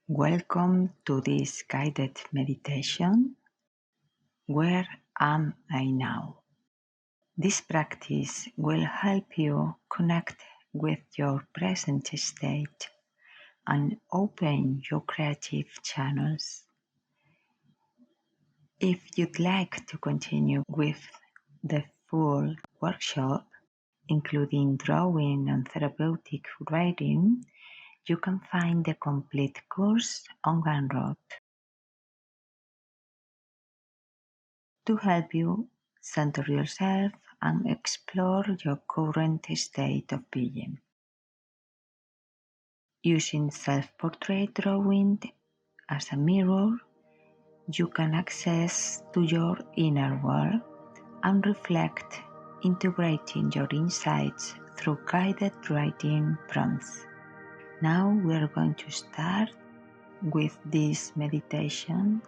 Welcome to this guided meditation. Where am I now? This practice will help you connect with your present state and open your creative channels. If you'd like to continue with the full workshop, including drawing and therapeutic writing, you can find the complete course on Gumroad. To help you center yourself and explore your current state of being. Using self-portrait drawing as a mirror, you can access to your inner world and reflect, integrating your insights through guided writing prompts. Now we are going to start with this meditation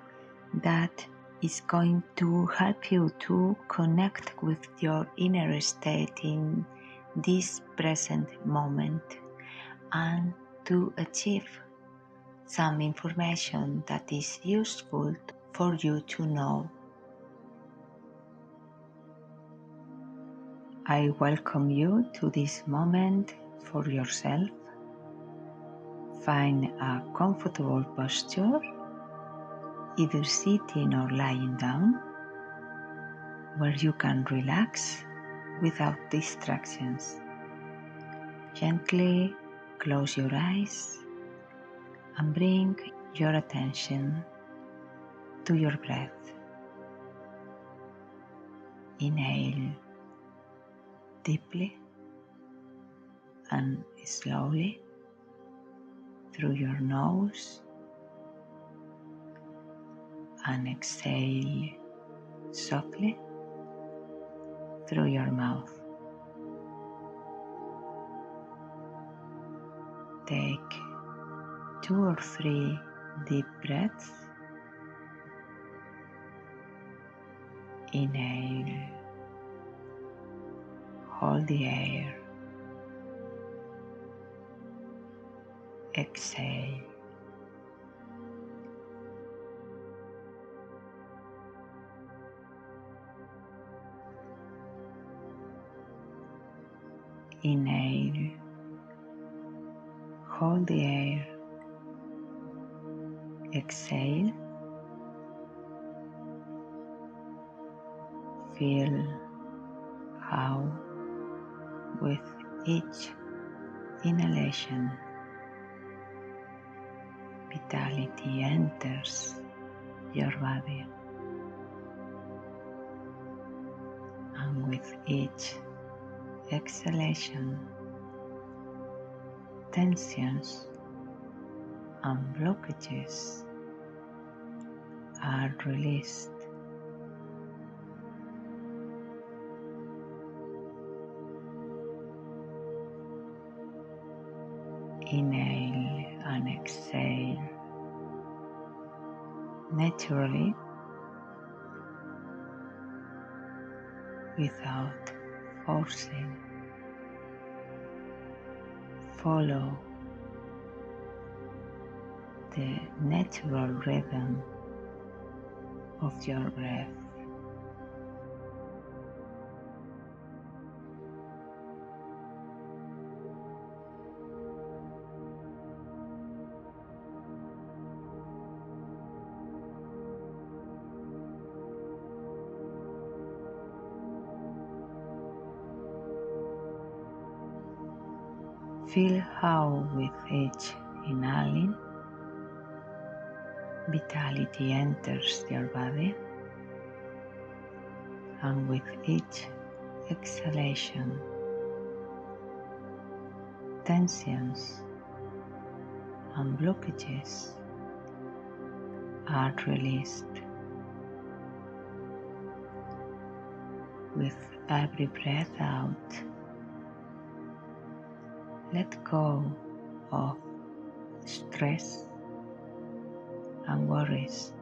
that is going to help you to connect with your inner state in this present moment and to achieve some information that is useful for you to know. I welcome you to this moment for yourself. Find a comfortable posture, either sitting or lying down, where you can relax without distractions. Gently close your eyes and bring your attention to your breath. Inhale deeply and slowly through your nose and exhale softly through your mouth. Take 2 or 3 deep breaths. Inhale, hold the air, exhale. Inhale, hold the air, exhale. Feel how with each inhalation vitality enters your body, and with each exhalation tensions and blockages are released. Inhale and exhale naturally without forcing. Follow the natural rhythm of your breath. Feel how with each inhaling, vitality enters your body, and with each exhalation, tensions and blockages are released. With every breath out, let go of stress and worries.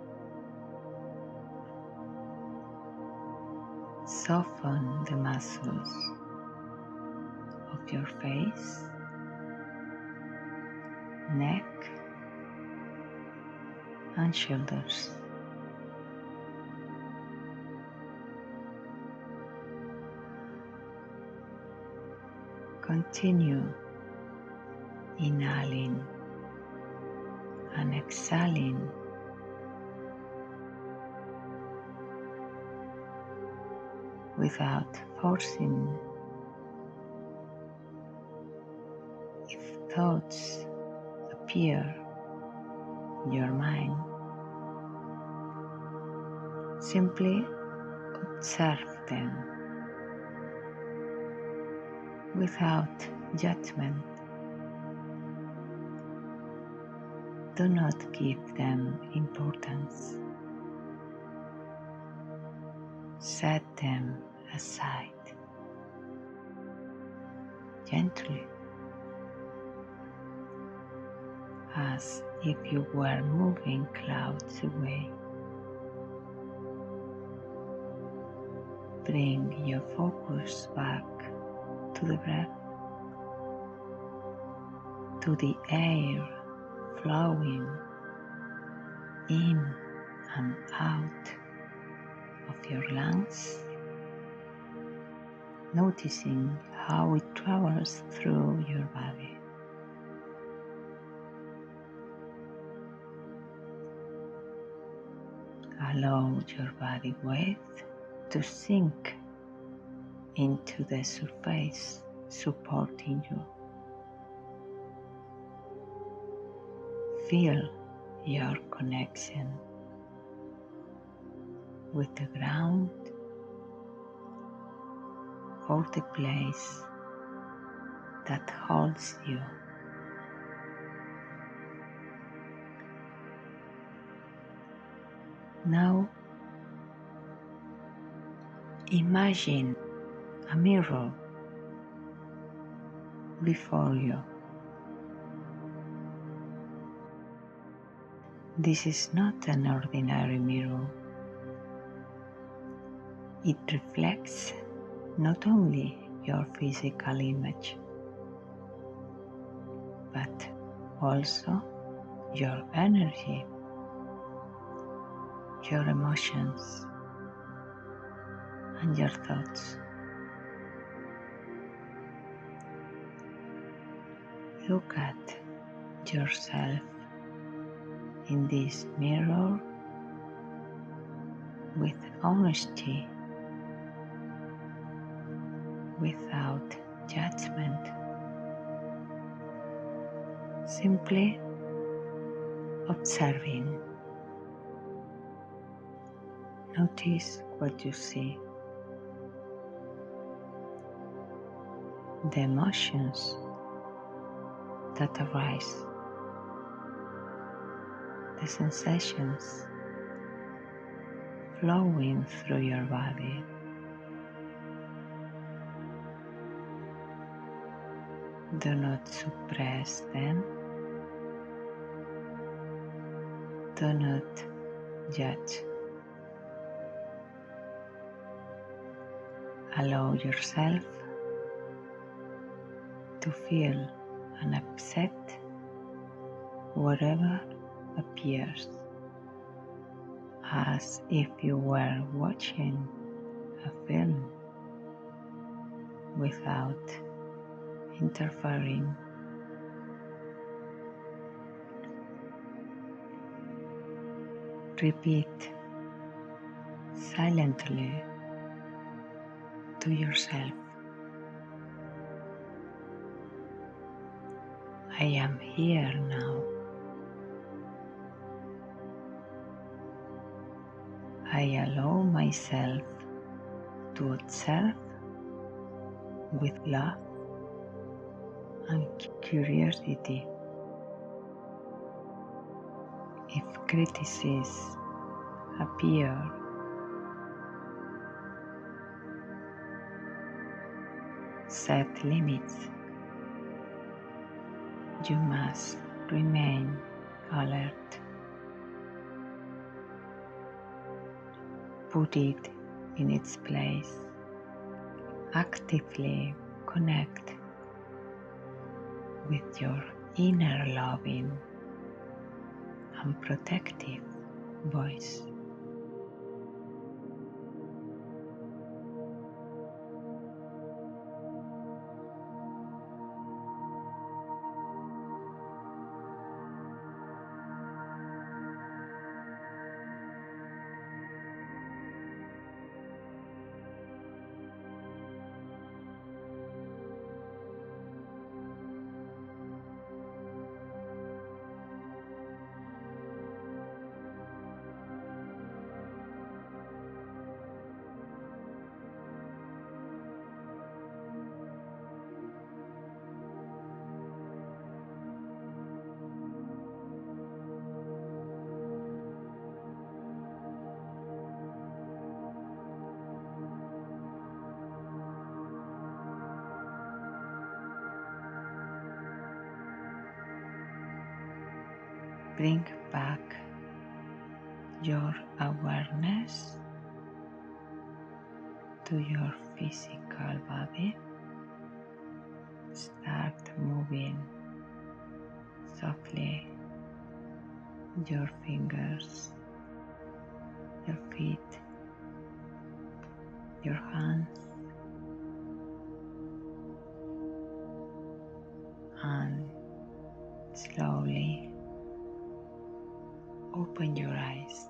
Soften the muscles of your face, neck, and shoulders. Continue inhaling and exhaling without forcing. If thoughts appear in your mind, simply observe them without judgment. Do not give them importance. Set them aside gently, as if you were moving clouds away. Bring your focus back to the breath, to the air flowing in and out of your lungs, noticing how it travels through your body. Allow your body weight to sink into the surface, supporting you. Feel your connection with the ground or the place that holds you. Now, imagine a mirror before you. This is not an ordinary mirror. It reflects not only your physical image, but also your energy, your emotions, and your thoughts. Look at yourself in this mirror with honesty, without judgment. Simply observing. Notice what you see, the emotions that arise, the sensations flowing through your body. Do not suppress them. Do not judge. Allow yourself to feel and accept whatever appears, as if you were watching a film without interfering. Repeat silently to yourself, I am here now. I allow myself to observe with love and curiosity. If criticisms appear, set limits. You must remain alert. Put it in its place. Actively connect with your inner loving and protective voice. Bring back your awareness to your physical body. Start moving softly your fingers, your feet, your hands, and slowly open your eyes.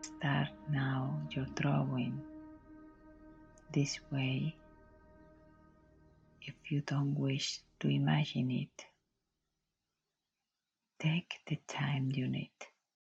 Start now your drawing. This way, if you don't wish to imagine it, take the time you need.